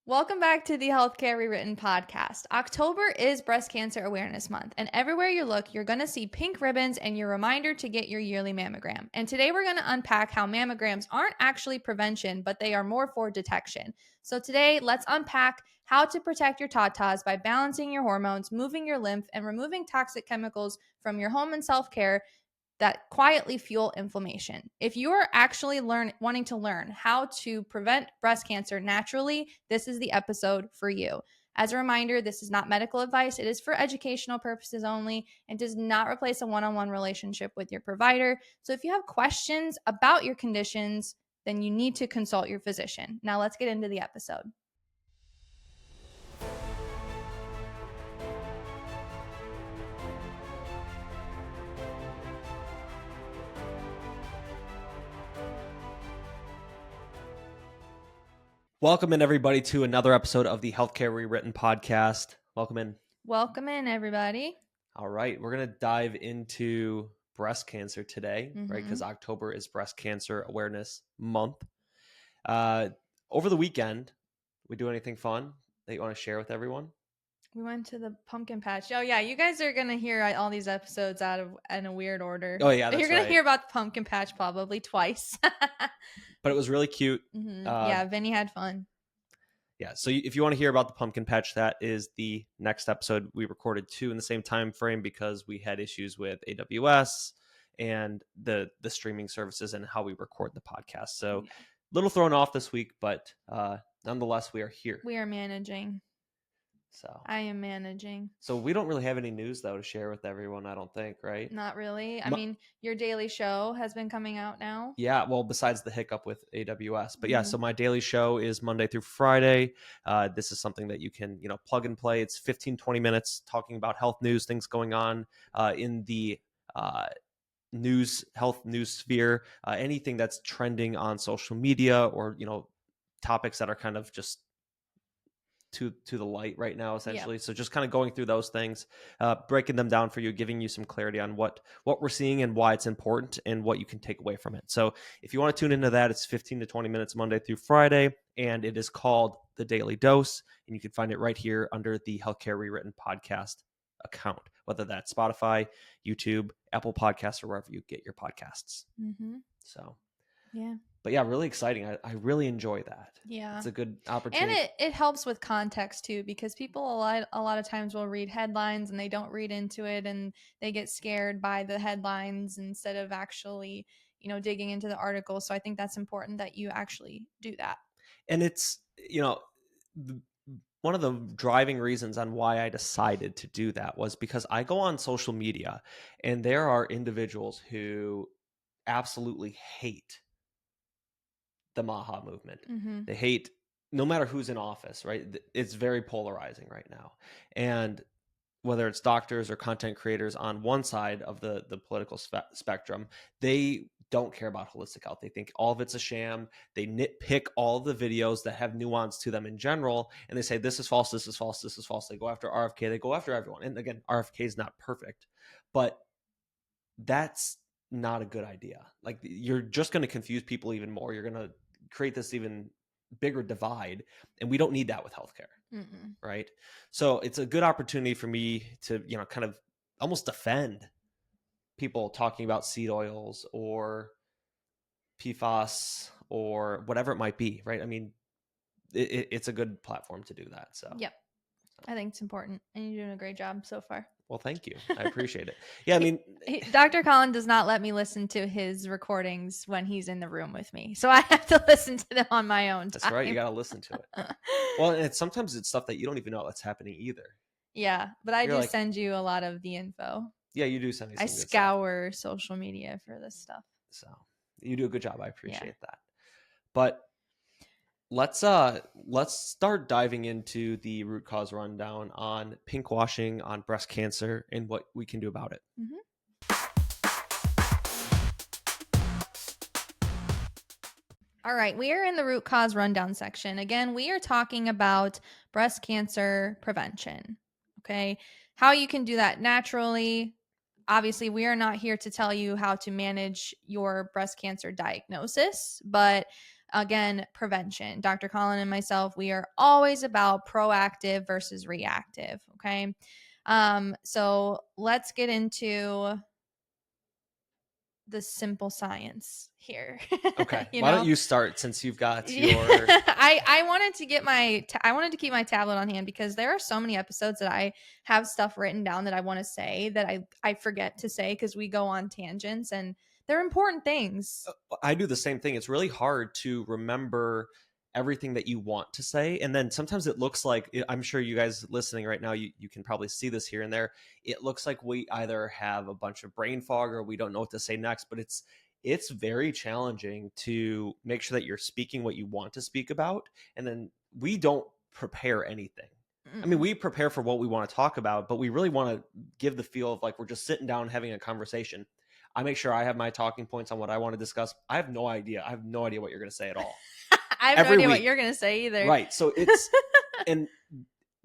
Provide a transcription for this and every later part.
Welcome back to the Healthcare Rewritten podcast. October is Breast Cancer Awareness Month, and everywhere you look, you're going to see pink ribbons and your reminder to get your yearly mammogram. And today we're going to unpack how mammograms aren't actually prevention, but they are more for detection. So today, let's unpack how to protect your tatas by balancing your hormones, moving your lymph, and removing toxic chemicals from your home and self-care that quietly fuel inflammation. If you are actually wanting to learn how to prevent breast cancer naturally, this is the episode for you. As a reminder, this is not medical advice. It is for educational purposes only and does not replace a one-on-one relationship with your provider. So if you have questions about your conditions, then you need to consult your physician. Now let's get into the episode. Welcome in, everybody, to another episode of the Healthcare Rewritten podcast. Welcome in. Welcome in, everybody. All right, we're going to dive into breast cancer today, right? Because October is Breast Cancer Awareness Month. Over the weekend, we do anything fun that you want to share with everyone? We went to the pumpkin patch. Oh, yeah. You guys are going to hear all these episodes in a weird order. Oh, yeah, that's You're going to hear about the pumpkin patch probably twice. But it was really cute. Yeah, Vinny had fun. Yeah, so if you want to hear about the pumpkin patch, that is the next episode. We recorded two in the same time frame because we had issues with AWS and the streaming services and how we record the podcast. So a little thrown off this week, but nonetheless, we are here. We are managing. So I am managing. So we don't really have any news, though, to share with everyone, I don't think, right? Not really. I mean, your daily show has been coming out now. Yeah, well, besides the hiccup with AWS. But yeah, so my daily show is Monday through Friday. This is something that you can, plug and play. It's 15, 20 minutes talking about health news, things going on in the health news sphere, anything that's trending on social media or, topics that are kind of just to the light right now, essentially. So just kind of going through those things, breaking them down for you, giving you some clarity on what we're seeing and why it's important and what you can take away from it. So if you want to tune into that, it's 15 to 20 minutes Monday through Friday, and it is called The Daily Dose, and you can find it right here under the Healthcare Rewritten podcast account, whether that's Spotify, YouTube, Apple Podcasts, or wherever you get your podcasts. So yeah. But yeah, really exciting. I really enjoy that. Yeah. It's a good opportunity. And it helps with context too, because people a lot of times will read headlines and they don't read into it and they get scared by the headlines instead of actually, digging into the article. So I think that's important that you actually do that. And it's, one of the driving reasons on why I decided to do that was because I go on social media and there are individuals who absolutely hate the Maha movement. They hate no matter who's in office, right? It's very polarizing right now. And whether it's doctors or content creators on one side of the political spectrum, they don't care about holistic health. They think all of it's a sham. They nitpick all the videos that have nuance to them in general. And they say, this is false, this is false, this is false. They go after RFK. They go after everyone. And again, RFK is not perfect, but that's not a good idea. Like, you're just going to confuse people even more. You're going to create this even bigger divide, and we don't need that with healthcare. Right? So it's a good opportunity for me to, kind of almost defend people talking about seed oils or PFAS or whatever it might be, right? I mean, it's a good platform to do that. So I think it's important, and you're doing a great job so far. Well, thank you. I appreciate it. Yeah, I mean, Dr. Collin does not let me listen to his recordings when he's in the room with me. So I have to listen to them on my own time. That's right. You got to listen to it. Well, and sometimes it's stuff that you don't even know that's happening either. Yeah, but I do send you a lot of the info. Yeah, you do send me some good scour social media for this stuff. So you do a good job. I appreciate that. But let's start diving into the root cause rundown on pink washing, on breast cancer, and what we can do about it. All right, we are in the root cause rundown section. Again, we are talking about breast cancer prevention, okay? How you can do that naturally. Obviously, we are not here to tell you how to manage your breast cancer diagnosis, but Again, prevention. Dr. Collin and myself, we are always about proactive versus reactive. Okay. So let's get into the simple science here. Okay. You Why don't know, you start since you've got yeah. your I wanted to get I wanted to keep my tablet on hand because there are so many episodes that I have stuff written down that I want to say that I forget to say because we go on tangents and they're important things. I do the same thing. It's really hard to remember everything that you want to say. And then sometimes it looks like, I'm sure you guys listening right now, you can probably see this here and there. It looks like we either have a bunch of brain fog or we don't know what to say next, but it's very challenging to make sure that you're speaking what you want to speak about. And then we don't prepare anything. I mean, Mm-mm. we prepare for what we want to talk about, but we really want to give the feel of like we're just sitting down having a conversation. I make sure I have my talking points on what I want to discuss. I have no idea. I have no idea what you're going to say at all. I have no Every idea what week. you're going to say either. Right. So and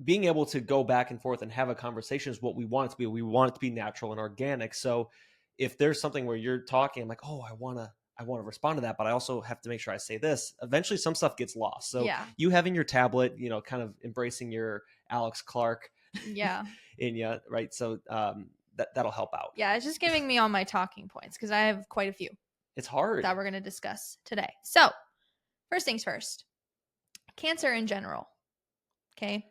being able to go back and forth and have a conversation is what we want it to be. We want it to be natural and organic. So if there's something where you're talking, I'm like, oh, I want to respond to that, but I also have to make sure I say this. Eventually some stuff gets lost. So Yeah. you having your tablet, kind of embracing your Alex Clark Yeah. in you, right? So that'll help out. Yeah. It's just giving me all my talking points because I have quite a few It's hard. that we're going to discuss today. So, first things first, cancer in general. Okay.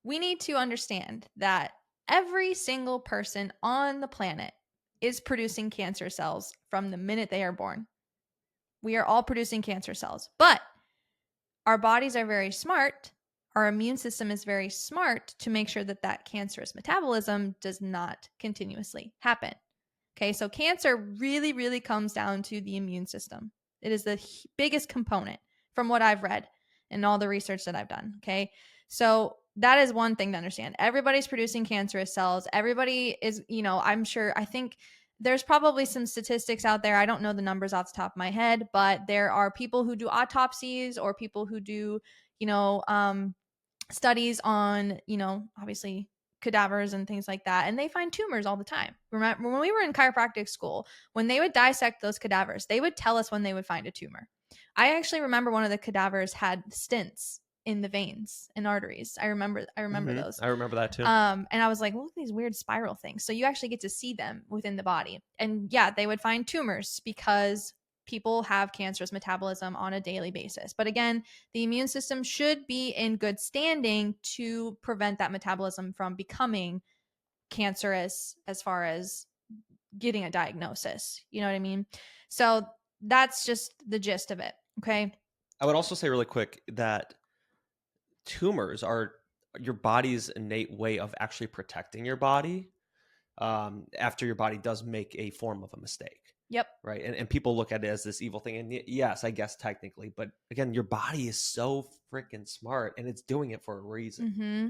We need to understand that every single person on the planet is producing cancer cells from the minute they are born. We are all producing cancer cells, but our bodies are very smart. Our immune system is very smart to make sure that that cancerous metabolism does not continuously happen. Okay, so cancer really, really comes down to the immune system. It is the biggest component from what I've read and all the research that I've done. Okay, so that is one thing to understand. Everybody's producing cancerous cells. Everybody is, I'm sure, I think there's probably some statistics out there. I don't know the numbers off the top of my head, but there are people who do autopsies or people who do, studies on, obviously cadavers and things like that, and they find tumors all the time. Remember when we were in chiropractic school, when they would dissect those cadavers, they would tell us when they would find a tumor. I actually remember one of the cadavers had stents in the veins and arteries. I remember those. I remember that too. And I was like, look at these weird spiral things. So you actually get to see them within the body. And yeah, they would find tumors because people have cancerous metabolism on a daily basis. But again, the immune system should be in good standing to prevent that metabolism from becoming cancerous as far as getting a diagnosis. You know what I mean? So that's just the gist of it. Okay. I would also say really quick that tumors are your body's innate way of actually protecting your body after your body does make a form of a mistake. Yep. Right. And people look at it as this evil thing. And yes, I guess technically, but again, your body is so freaking smart and it's doing it for a reason. Mm-hmm.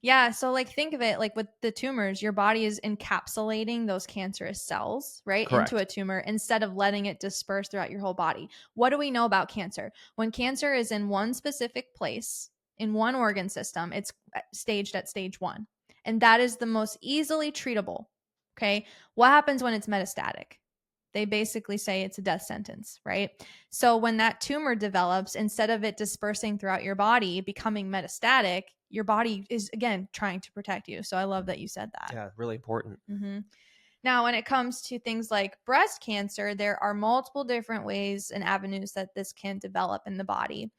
Yeah. So like think of it like with the tumors, your body is encapsulating those cancerous cells, right? Correct. Into a tumor instead of letting it disperse throughout your whole body. What do we know about cancer? When cancer is in one specific place, in one organ system, it's staged at stage 1. And that is the most easily treatable. Okay. What happens when it's metastatic? They basically say it's a death sentence, right? So when that tumor develops, instead of it dispersing throughout your body, becoming metastatic, your body is, again, trying to protect you. So I love that you said that. Yeah, really important. Mm-hmm. Now, when it comes to things like breast cancer, there are multiple different ways and avenues that this can develop in the body.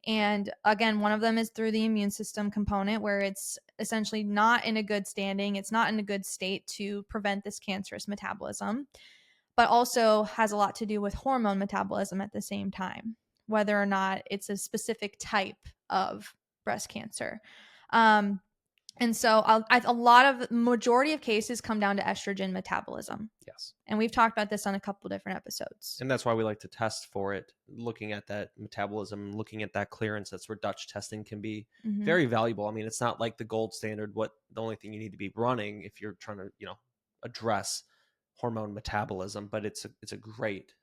And again, one of them is through the immune system component, where it's essentially not in a good standing. It's not in a good state to prevent this cancerous metabolism, but also has a lot to do with hormone metabolism at the same time, whether or not it's a specific type of breast cancer. And so a lot of majority of cases come down to estrogen metabolism. Yes. And we've talked about this on a couple different episodes. And that's why we like to test for it, looking at that metabolism, looking at that clearance. That's where Dutch testing can be very valuable. I mean, it's not like the gold standard, the only thing you need to be running if you're trying to, address hormone metabolism, but it's a great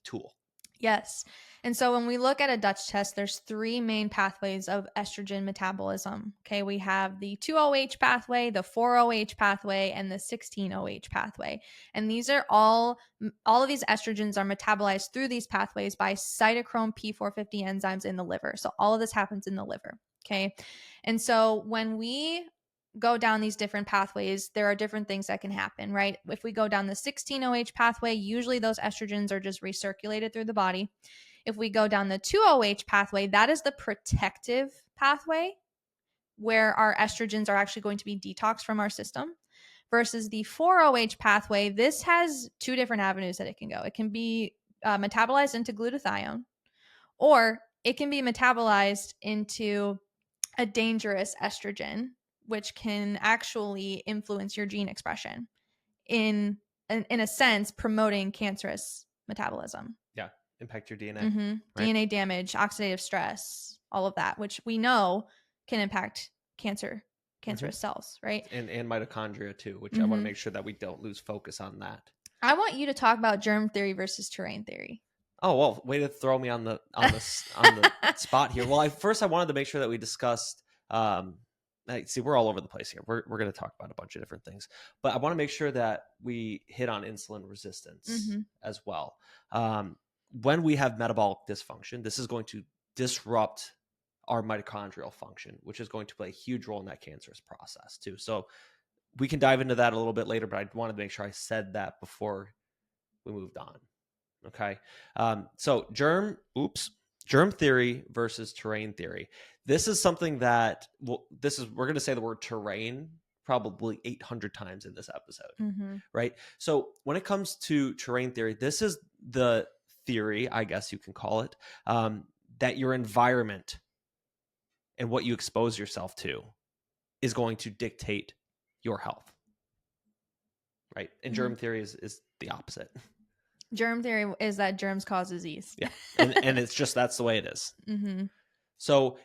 tool. Yes. And so when we look at a Dutch test, there's three main pathways of estrogen metabolism. Okay. We have the 2-OH pathway, the 4-OH pathway, and the 16-OH pathway. And these are all of these estrogens are metabolized through these pathways by cytochrome P450 enzymes in the liver. So all of this happens in the liver. Okay. And so when we go down these different pathways, there are different things that can happen, right? If we go down the 16-OH pathway, usually those estrogens are just recirculated through the body. If we go down the 2-OH pathway, that is the protective pathway where our estrogens are actually going to be detoxed from our system. Versus the 4-OH pathway, this has two different avenues that it can go. It can be metabolized into glutathione, or it can be metabolized into a dangerous estrogen, which can actually influence your gene expression in a sense, promoting cancerous metabolism. Yeah, impact your DNA. Mm-hmm. Right? DNA damage, oxidative stress, all of that, which we know can impact cancerous cells, right? And mitochondria too, which I want to make sure that we don't lose focus on that. I want you to talk about germ theory versus terrain theory. Oh, well, way to throw me on the spot here. Well, I wanted to make sure that we discussed. See, we're all over the place here. We're going to talk about a bunch of different things, but I want to make sure that we hit on insulin resistance as well. When we have metabolic dysfunction, this is going to disrupt our mitochondrial function, which is going to play a huge role in that cancerous process too. So we can dive into that a little bit later, but I wanted to make sure I said that before we moved on. Okay. So germ theory versus terrain theory. This is something that we're going to say the word terrain probably 800 times in this episode, right? So when it comes to terrain theory, this is the theory, I guess you can call it, that your environment and what you expose yourself to is going to dictate your health, right? And germ theory is the opposite. Germ theory is that germs cause disease. Yeah. And it's just, that's the way it is. So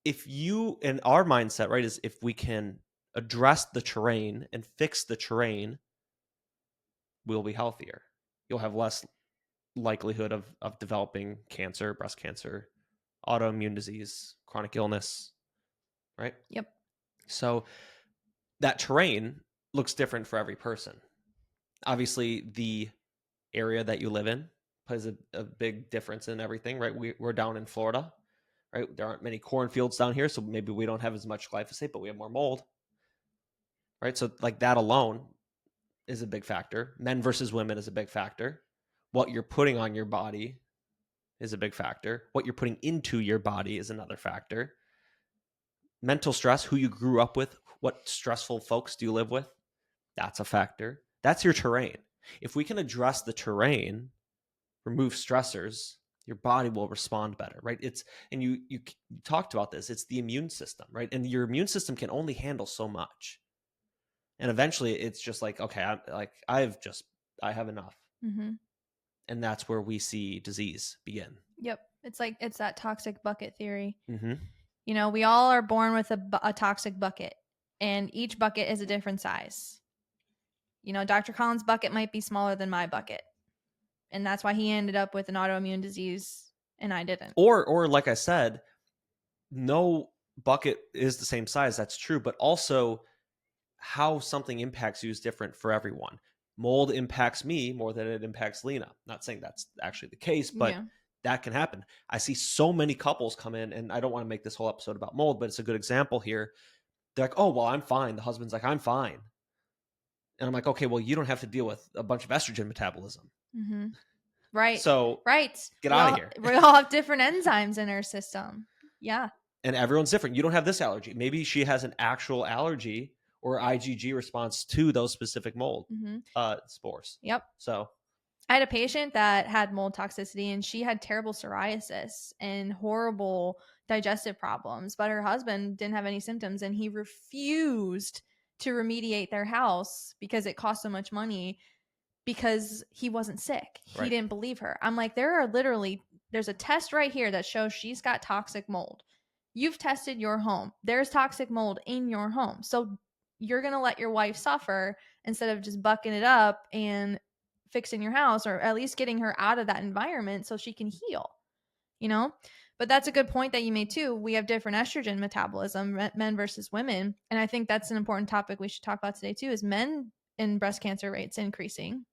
if you, in our mindset, right, is if we can address the terrain and fix the terrain, we'll be healthier. You'll have less likelihood of developing cancer, breast cancer, autoimmune disease, chronic illness, right? Yep. So that terrain looks different for every person. Obviously, the area that you live in plays a big difference in everything, right? We're down in Florida, right? There aren't many cornfields down here, so maybe we don't have as much glyphosate, but we have more mold, right? So like that alone is a big factor. Men versus women is a big factor. What you're putting on your body is a big factor. What you're putting into your body is another factor. Mental stress, who you grew up with, what stressful folks do you live with? That's a factor. That's your terrain. If we can address the terrain, remove stressors, your body will respond better, right? And you talked about this. It's the immune system, right? And your immune system can only handle so much. And eventually it's just like, okay, I have enough. And that's where we see disease begin. Yep. It's that toxic bucket theory. You know, we all are born with a toxic bucket, and each bucket is a different size. You know, Dr. Collin's bucket might be smaller than my bucket, and that's why he ended up with an autoimmune disease and I didn't. Or like I said, no bucket is the same size. That's true. But also how something impacts you is different for everyone. Mold impacts me more than it impacts Lena. Not saying that's actually the case, but that can happen. I see so many couples come in, and I don't want to make this whole episode about mold, but it's a good example here. They're like, oh, well, I'm fine. The husband's like, I'm fine. And I'm like, okay, well, you don't have to deal with a bunch of estrogen metabolism. Right. So get out of here. We all have different enzymes in our system. Yeah. And everyone's different. You don't have this allergy. Maybe she has an actual allergy or IgG response to those specific mold spores. Yep. So I had a patient that had mold toxicity, and she had terrible psoriasis and horrible digestive problems, but her husband didn't have any symptoms, and he refused to remediate their house because it cost so much money because he wasn't sick. He didn't believe her. I'm like, there's a test right here that shows she's got toxic mold. You've tested your home. There's toxic mold in your home. So you're going to let your wife suffer instead of just bucking it up and fixing your house, or at least getting her out of that environment so she can heal, you know? But that's a good point that you made too. We have different estrogen metabolism, men versus women. And I think that's an important topic we should talk about today too, is men in breast cancer rates increasing,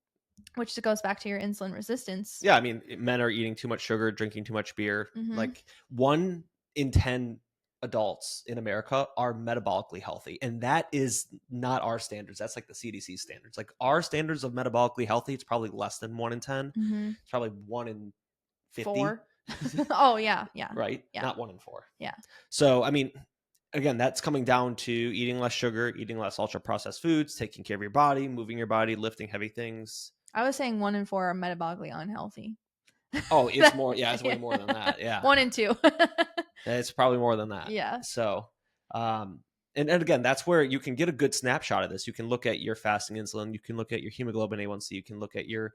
which goes back to your insulin resistance. Yeah, I mean, men are eating too much sugar, drinking too much beer. Mm-hmm. Like 1 in 10 adults in America are metabolically healthy. And that is not our standards. That's like the CDC standards. Like our standards of metabolically healthy, it's probably less than 1 in 10. Mm-hmm. It's probably 1 in 50. 4. Oh, yeah. Yeah. Right? Yeah. Not 1 in 4. Yeah. So, I mean, again, that's coming down to eating less sugar, eating less ultra processed foods, taking care of your body, moving your body, lifting heavy things. I was saying 1 in 4 are metabolically unhealthy. Oh, it's more. Yeah, it's way more than that. Yeah. 1 in 2. It's probably more than that. Yeah. So, and again, that's where you can get a good snapshot of this. You can look at your fasting insulin. You can look at your hemoglobin A1C. You can look at your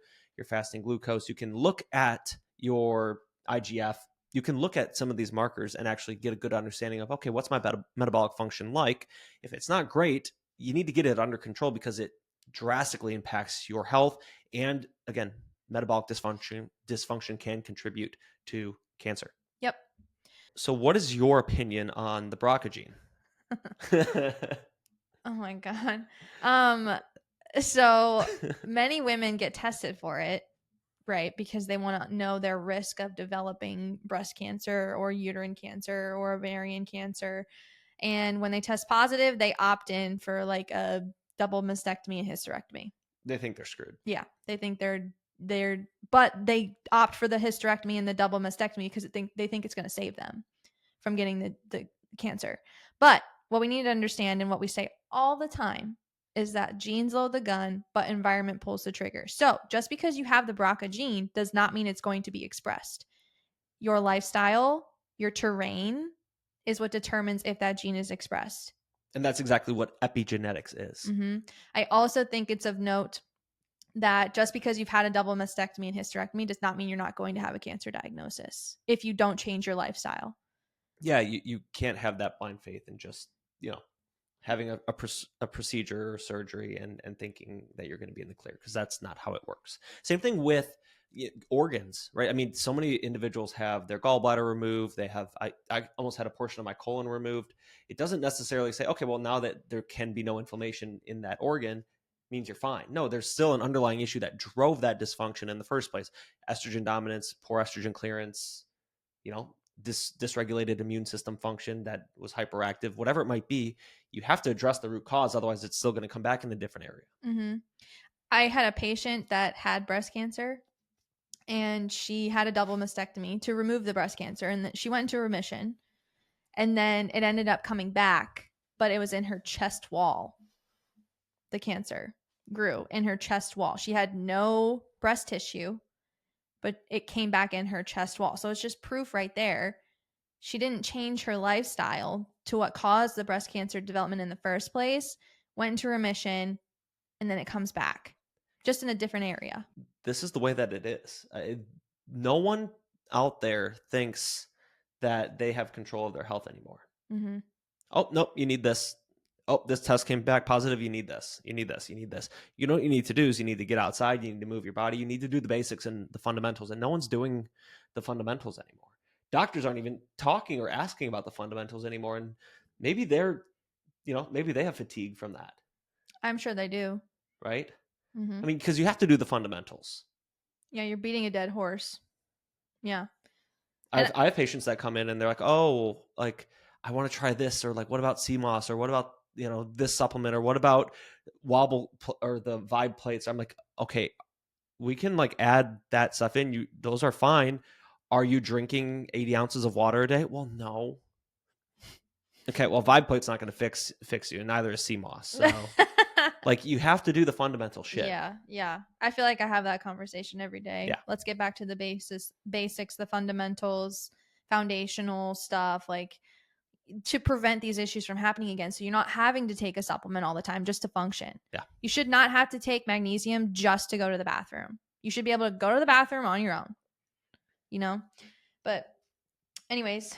fasting glucose. You can look at your IGF. You can look at some of these markers and actually get a good understanding of, okay, what's my metabolic function like? If it's not great, you need to get it under control, because it drastically impacts your health. And again, metabolic dysfunction can contribute to cancer. Yep. So what is your opinion on the BRCA gene? Oh my God. So many women get tested for it, right? Because they want to know their risk of developing breast cancer or uterine cancer or ovarian cancer. And when they test positive, they opt in for like a double mastectomy and hysterectomy. They think they're screwed. Yeah. They think but they opt for the hysterectomy and the double mastectomy because they think it's going to save them from getting the cancer. But what we need to understand, and what we say all the time, is that genes load the gun, but environment pulls the trigger. So just because you have the BRCA gene does not mean it's going to be expressed. Your lifestyle, your terrain is what determines if that gene is expressed. And that's exactly what epigenetics is. Mm-hmm. I also think it's of note that just because you've had a double mastectomy and hysterectomy does not mean you're not going to have a cancer diagnosis if you don't change your lifestyle. Yeah, you can't have that blind faith and just, having a procedure or surgery and thinking that you're going to be in the clear, because that's not how it works. Same thing with organs, right? I mean, so many individuals have their gallbladder removed. They have, I almost had a portion of my colon removed. It doesn't necessarily say, okay, well, now that there can be no inflammation in that organ means you're fine. No, there's still an underlying issue that drove that dysfunction in the first place. Estrogen dominance, poor estrogen clearance, dysregulated immune system function that was hyperactive, whatever it might be. You have to address the root cause. Otherwise, it's still going to come back in a different area. Mm-hmm. I had a patient that had breast cancer, and she had a double mastectomy to remove the breast cancer, and she went into remission, and then it ended up coming back, but it was in her chest wall. The cancer grew in her chest wall. She had no breast tissue, but it came back in her chest wall. So it's just proof right there. She didn't change her lifestyle to what caused the breast cancer development in the first place, went into remission, and then it comes back, just in a different area. This is the way that it is. No one out there thinks that they have control of their health anymore. Mm-hmm. Oh, nope, you need this. Oh, this test came back positive. You need this. You need this. You need this. You know what you need to do is you need to get outside. You need to move your body. You need to do the basics and the fundamentals. And no one's doing the fundamentals anymore. Doctors aren't even talking or asking about the fundamentals anymore. And maybe maybe they have fatigue from that. I'm sure they do. Right? Mm-hmm. I mean, because you have to do the fundamentals. Yeah, you're beating a dead horse. Yeah. I have patients that come in and they're like, oh, like, I want to try this, or like, what about CMOS, or what about, this supplement, or what about wobble or the Vibe plates? I'm like, okay, we can like add that stuff in. Those are fine. Are you drinking 80 ounces of water a day? Well, no. Okay, well, Vibe plate's not going to fix you, and neither is CMOS. So like, you have to do the fundamental shit. Yeah. I feel like I have that conversation every day. Yeah. Let's get back to the basics, the fundamentals, foundational stuff, like to prevent these issues from happening again. So you're not having to take a supplement all the time just to function. Yeah. You should not have to take magnesium just to go to the bathroom. You should be able to go to the bathroom on your own, But anyways,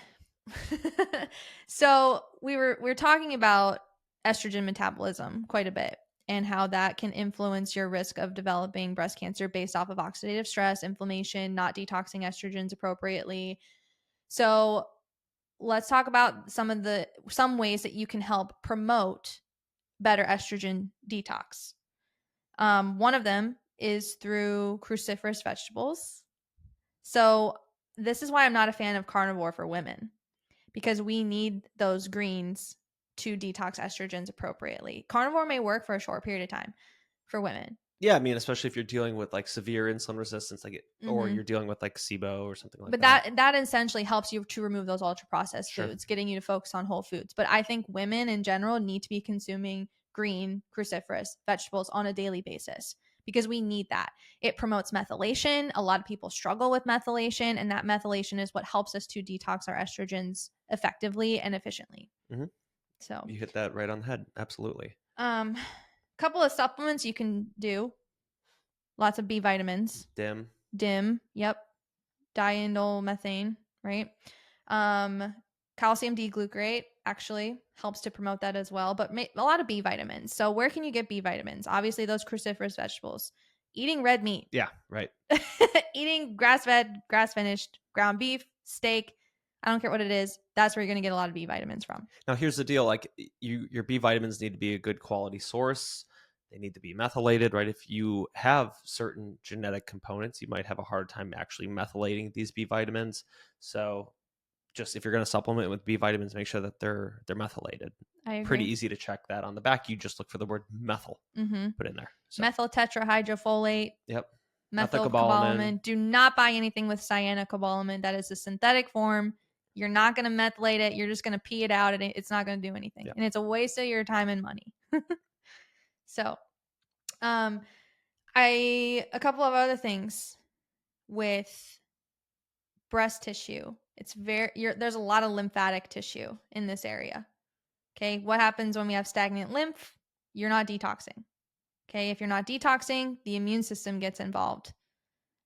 so we're talking about estrogen metabolism quite a bit. and how that can influence your risk of developing breast cancer based off of oxidative stress, inflammation, not detoxing estrogens appropriately. So let's talk about some ways that you can help promote better estrogen detox. One of them is through cruciferous vegetables. So this is why I'm not a fan of carnivore for women, because we need those greens to detox estrogens appropriately. Carnivore may work for a short period of time for women. Yeah, I mean, especially if you're dealing with like severe insulin resistance, or Mhm. you're dealing with like SIBO or something like But that. that essentially helps you to remove those ultra processed Sure. foods, getting you to focus on whole foods. But I think women in general need to be consuming green cruciferous vegetables on a daily basis, because we need that. It promotes methylation. A lot of people struggle with methylation, and that methylation is what helps us to detox our estrogens effectively and efficiently. Mhm. So You hit that right on the head. Absolutely. couple of supplements you can do. Lots of B vitamins. DIM, yep. Diindolylmethane, right? Calcium D-glucarate actually helps to promote that as well, but a lot of B vitamins. So where can you get B vitamins? Obviously those cruciferous vegetables. Eating red meat. Yeah, right. Eating grass-fed, grass-finished, ground beef, steak, I don't care what it is, that's where you're going to get a lot of B vitamins from. Now, here's the deal. Like your B vitamins need to be a good quality source. They need to be methylated, right? If you have certain genetic components, you might have a hard time actually methylating these B vitamins. So just if you're going to supplement with B vitamins, make sure that they're methylated. I agree. Pretty easy to check that on the back. You just look for the word methyl, put in there. So. Methyl tetrahydrofolate. Yep. Methylcobalamin. Do not buy anything with cyanocobalamin. That is a synthetic form. You're not going to methylate it. You're just going to pee it out, and it's not going to do anything. Yep. And it's a waste of your time and money. So, a couple of other things with breast tissue. There's a lot of lymphatic tissue in this area. Okay. What happens when we have stagnant lymph? You're not detoxing. Okay. If you're not detoxing, the immune system gets involved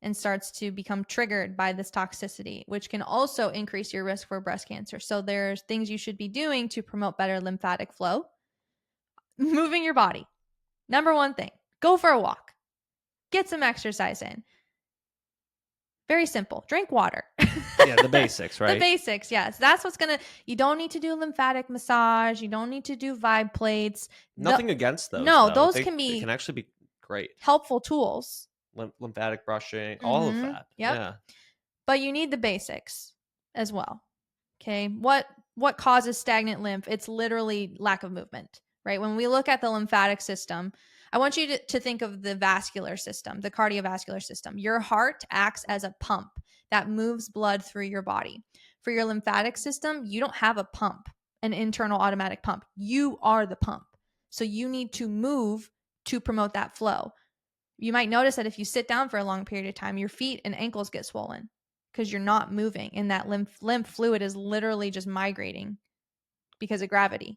and starts to become triggered by this toxicity, which can also increase your risk for breast cancer. So there's things you should be doing to promote better lymphatic flow. Moving your body. Number one thing, go for a walk. Get some exercise in. Very simple. Drink water. Yeah, the basics, right? The basics, yes. That's what's going to, you don't need to do lymphatic massage. You don't need to do vibe plates. Nothing against those. No, though. They can actually be great. Helpful tools. Lymphatic brushing, all of that. Yep. Yeah. But you need the basics as well. Okay. What causes stagnant lymph? It's literally lack of movement, right? When we look at the lymphatic system, I want you to think of the vascular system, the cardiovascular system. Your heart acts as a pump that moves blood through your body. For your lymphatic system, you don't have a pump, an internal automatic pump. You are the pump. So you need to move to promote that flow. You might notice that if you sit down for a long period of time, your feet and ankles get swollen because you're not moving, and that lymph fluid is literally just migrating because of gravity.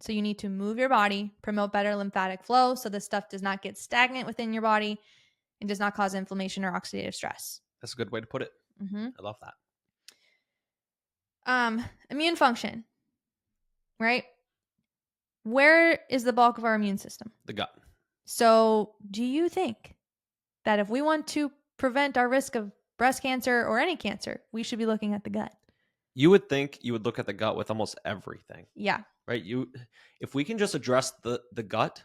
So you need to move your body, promote better lymphatic flow so this stuff does not get stagnant within your body and does not cause inflammation or oxidative stress. That's a good way to put it. I love that. Immune function, right? Where is the bulk of our immune system? The gut. So do you think that if we want to prevent our risk of breast cancer or any cancer, we should be looking at the gut? You would think you would look at the gut with almost everything. Yeah. Right? If we can just address the gut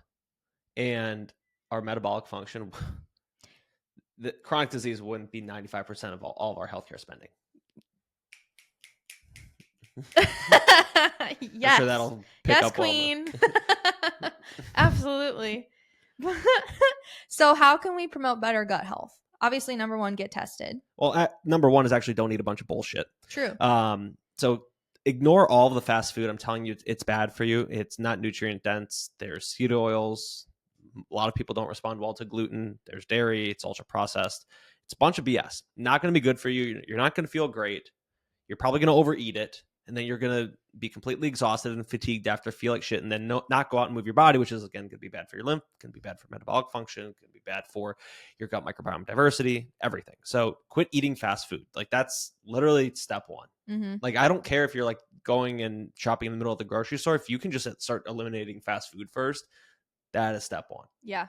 and our metabolic function, the chronic disease wouldn't be 95% of all of our healthcare spending. Yes. I'm sure that'll pick yes, up queen. Absolutely. So how can we promote better gut health? Obviously, number one, get tested. Well, number one is actually don't eat a bunch of bullshit. True. So ignore all of the fast food. I'm telling you, it's bad for you. It's not nutrient dense. There's seed oils. A lot of people don't respond well to gluten. There's dairy. It's ultra processed. It's a bunch of BS. Not going to be good for you. You're not going to feel great. You're probably going to overeat it. And then you're going to be completely exhausted and fatigued after, feel like shit, and then not go out and move your body, which is, again, going to be bad for your lymph, going to be bad for metabolic function, going to be bad for your gut microbiome diversity, everything. So quit eating fast food. Like, that's literally step one. Like, I don't care if you're like going and shopping in the middle of the grocery store. If you can just start eliminating fast food first, That is step one. Yeah.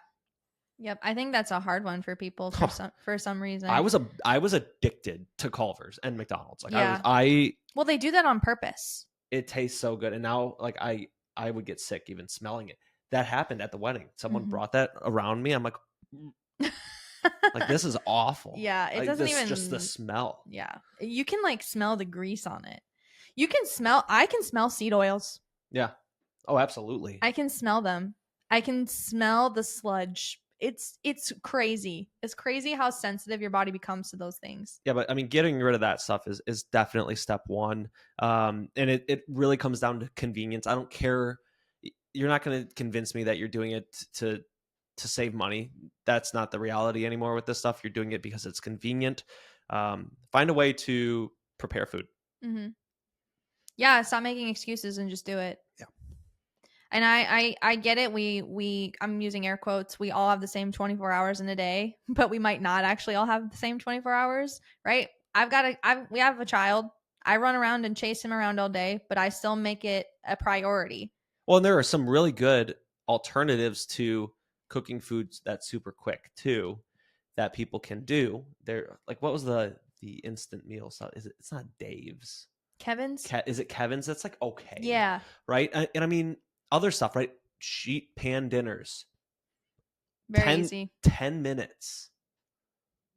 Yep. I think that's a hard one for people for some reason. I was addicted to Culver's and McDonald's. Like Yeah. Well, they do that on purpose. It tastes so good. And now like I would get sick even smelling it. That happened at the wedding. Someone brought that around me. I'm like, like this is awful. Yeah, it like, doesn't this, even just the smell. Yeah, you can like smell the grease on it. I can smell seed oils. Yeah. Oh, absolutely. I can smell them. I can smell the sludge. It's crazy. It's crazy how sensitive your body becomes to those things. Yeah, but I mean, getting rid of that stuff is definitely step one. And it really comes down to convenience. I don't care. You're not going to convince me that you're doing it to save money. That's not the reality anymore with this stuff. You're doing it because it's convenient. Find a way to prepare food. Mm-hmm. Yeah, stop making excuses and just do it. Yeah. And I get it. I'm using air quotes. We all have the same 24 hours in a day, but we might not actually all have the same 24 hours, right? We have a child. I run around and chase him around all day, but I still make it a priority. Well, and there are some really good alternatives to cooking foods that's super quick too, that people can do. They're like, what was the instant meal stuff? It's not Dave's. Kevin's? Is it Kevin's? That's like okay. Yeah. Right? And I mean, other stuff, right? Sheet pan dinners. Very easy. 10 minutes.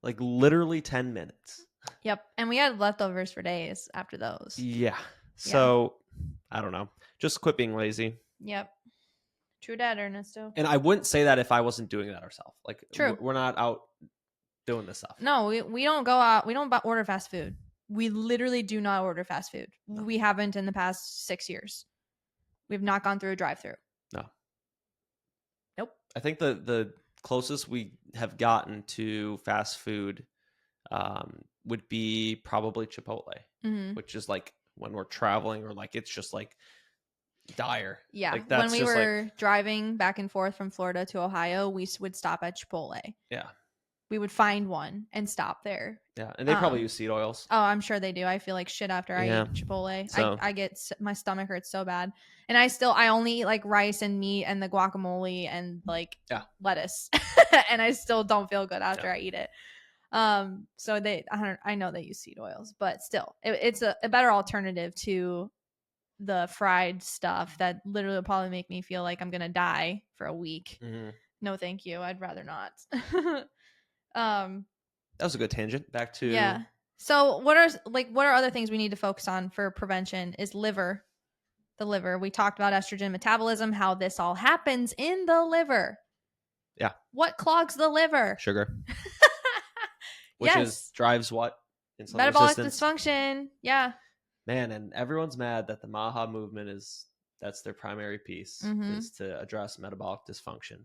Like literally 10 minutes. Yep. And we had leftovers for days after those. Yeah. So, I don't know. Just quit being lazy. Yep. True that, Ernesto. And I wouldn't say that if I wasn't doing that ourselves. Like, true. We're not out doing this stuff. No, we don't go out. We don't order fast food. We literally do not order fast food. No. We haven't in the past 6 years. We've not gone through a drive-through. No. Nope. I think the closest we have gotten to fast food would be probably Chipotle, which is like when we're traveling or like it's just like dire. Yeah. Like that's when we were driving back and forth from Florida to Ohio, we would stop at Chipotle. Yeah. We would find one and stop there. Yeah, and they probably use seed oils. Oh, I'm sure they do. I feel like shit after I eat Chipotle. So. I get my stomach hurts so bad, and I only eat like rice and meat and the guacamole and like lettuce, and I still don't feel good after I eat it. So I know they use seed oils, but still, it's a better alternative to the fried stuff that literally will probably make me feel like I'm gonna die for a week. No, thank you. I'd rather not. That was a good tangent. Back to So what are other things we need to focus on for prevention? Is the liver. We talked about estrogen metabolism, how this all happens in the liver. Yeah. What clogs the liver? Sugar. Which drives what? Insulin metabolic resistance. Dysfunction. Yeah. Man, and everyone's mad that the MAHA movement that's their primary piece is to address metabolic dysfunction.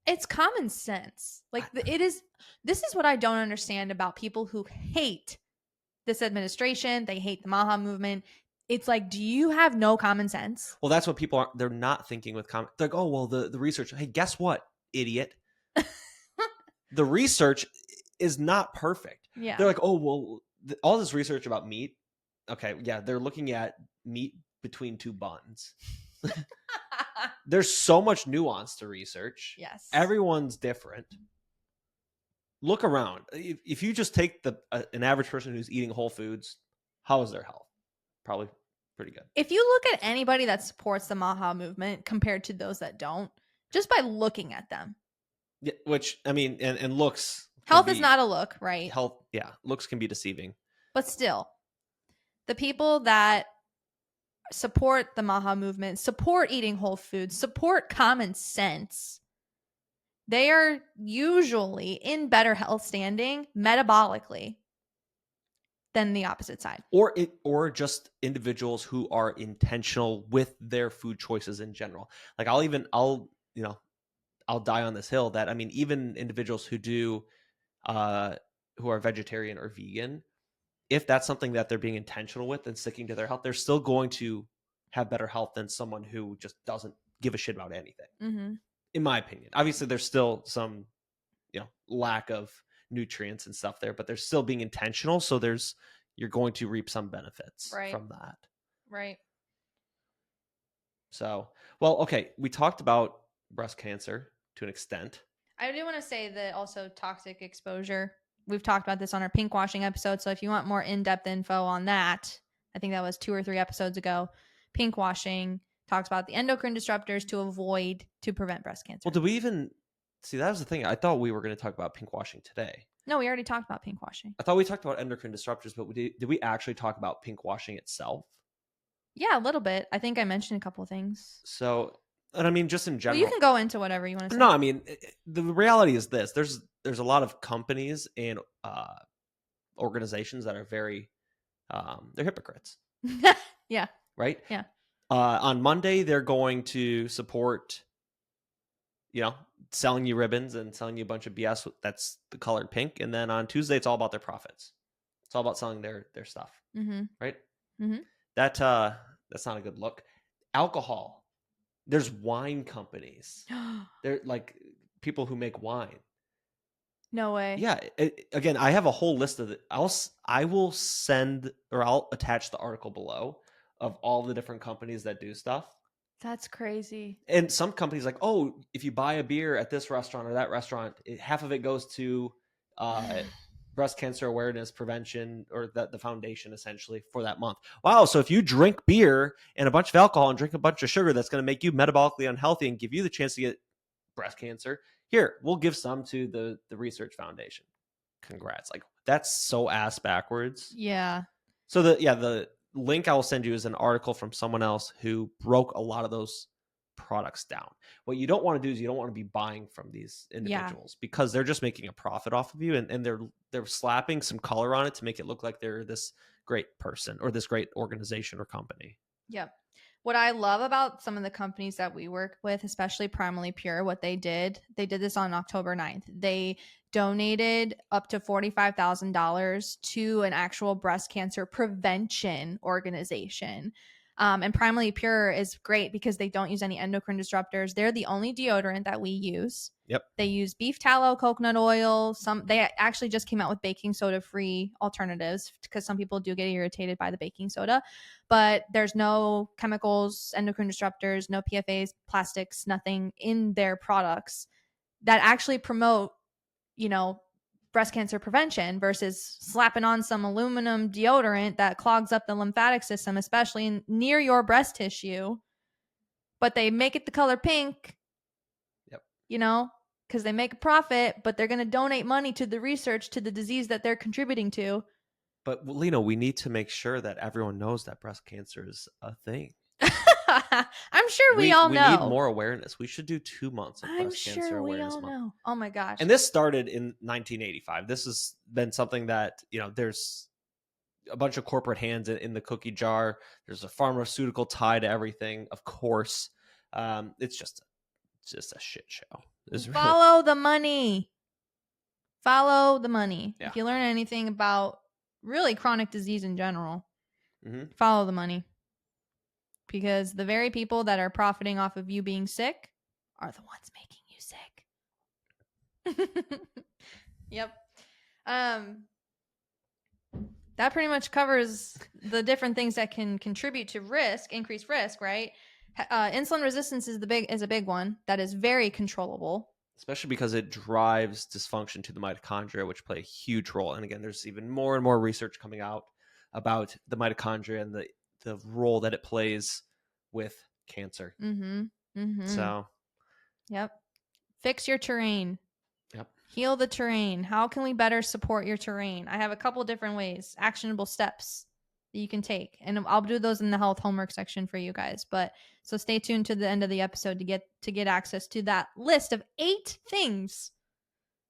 It's common sense. Like this is what I don't understand about people who hate this administration. They hate the MAHA movement. It's like, do you have no common sense? Well, that's what people are. They're not thinking with common. They're like, oh, well, the research. Hey, guess what, idiot? The research is not perfect. Yeah. They're like, oh, well, all this research about meat. Okay, yeah, they're looking at meat between two buns. There's so much nuance to research. Yes. Everyone's different. Look around. If you just take an average person who's eating whole foods, how is their health? Probably pretty good. If you look at anybody that supports the MAHA movement compared to those that don't, just by looking at them. Yeah, which, I mean, and looks. Health is not a look, right? Health, yeah. Looks can be deceiving. But still, the people that support the MAHA movement, support eating whole foods, support common sense, they are usually in better health standing metabolically than the opposite side. Or just individuals who are intentional with their food choices in general. Like I'll die on this hill that, I mean, even individuals who are vegetarian or vegan, if that's something that they're being intentional with and sticking to their health, they're still going to have better health than someone who just doesn't give a shit about anything. In my opinion, obviously there's still some, lack of nutrients and stuff there, but they're still being intentional. So you're going to reap some benefits from that. Right. So, well, okay. We talked about breast cancer to an extent. I do want to say that also toxic exposure. We've talked about this on our pink washing episode. So if you want more in-depth info on that, I think that was 2 or 3 episodes ago. Pink washing talks about the endocrine disruptors to avoid to prevent breast cancer. Well, did we even see? That was the thing. I thought we were going to talk about pink washing today. No, we already talked about pink washing. I thought we talked about endocrine disruptors, but did we actually talk about pink washing itself? Yeah, a little bit. I think I mentioned a couple of things. So, and I mean, just in general, Well, you can go into whatever you want to say. No, I mean, the reality is this: there's a lot of companies and organizations that are very they're hypocrites. Yeah. Right. Yeah. On Monday, they're going to support, selling you ribbons and selling you a bunch of BS that's the colored pink, and then on Tuesday, it's all about their profits. It's all about selling their stuff. Mm-hmm. Right. Mm-hmm. That's not a good look. Alcohol. There's wine companies. They're like people who make wine. No way. Yeah. Again, I have a whole list of it. I will send, or I'll attach the article below of all the different companies that do stuff. That's crazy. And some companies like, oh, if you buy a beer at this restaurant or that restaurant, half of it goes to breast cancer awareness prevention, or the foundation essentially for that month. Wow. So if you drink beer and a bunch of alcohol and drink a bunch of sugar, that's going to make you metabolically unhealthy and give you the chance to get breast cancer. Here, we'll give some to the research foundation. Congrats. Like, that's so ass backwards. Yeah. So the link I will send you is an article from someone else who broke a lot of those products down. What you don't want to do is you don't want to be buying from these individuals because they're just making a profit off of you, and they're slapping some color on it to make it look like they're this great person or this great organization or company. Yep. What I love about some of the companies that we work with, especially Primally Pure, what they did this on October 9th. They donated up to $45,000 to an actual breast cancer prevention organization. And Primally Pure is great because they don't use any endocrine disruptors. They're the only deodorant that we use. Yep. They use beef tallow, coconut oil. They actually just came out with baking soda free alternatives because some people do get irritated by the baking soda, but there's no chemicals, endocrine disruptors, no PFAs, plastics, nothing in their products that actually promote, breast cancer prevention versus slapping on some aluminum deodorant that clogs up the lymphatic system, especially near your breast tissue. But they make it the color pink. Yep. Because they make a profit, but they're going to donate money to the research to the disease that they're contributing to. But Lena, we need to make sure that everyone knows that breast cancer is a thing. I'm sure we all know. We need more awareness. We should do 2 months of breast cancer awareness month. Know. Oh my gosh. And this started in 1985. This has been something that, there's a bunch of corporate hands in the cookie jar. There's a pharmaceutical tie to everything, of course. It's just a shit show. Follow the money. Follow the money. Yeah. If you learn anything about really chronic disease in general, follow the money. Because the very people that are profiting off of you being sick are the ones making you sick. Yep. That pretty much covers the different things that can contribute to increased risk, right? Insulin resistance is a big one that is very controllable. Especially because it drives dysfunction to the mitochondria, which play a huge role. And again, there's even more and more research coming out about the mitochondria and the role that it plays with cancer. So, yep. Fix your terrain. Yep. Heal the terrain. How can we better support your terrain? I have a couple different ways, actionable steps that you can take, and I'll do those in the health homework section for you guys. But so stay tuned to the end of the episode to get access to that list of 8 things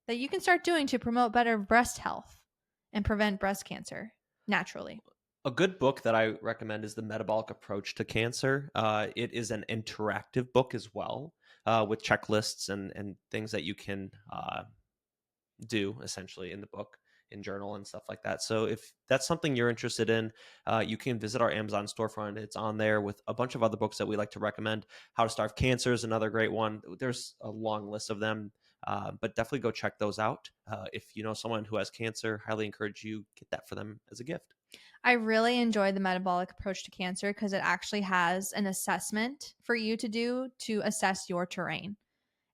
that you can start doing to promote better breast health and prevent breast cancer naturally. A good book that I recommend is The Metabolic Approach to Cancer. It is an interactive book as well, with checklists and things that you can do essentially in the book, in journal and stuff like that. So if that's something you're interested in, you can visit our Amazon storefront. It's on there with a bunch of other books that we like to recommend. How to Starve Cancer is another great one. There's a long list of them, but definitely go check those out. If you know someone who has cancer, highly encourage you get that for them as a gift. I really enjoy the metabolic approach to cancer because it actually has an assessment for you to do to assess your terrain.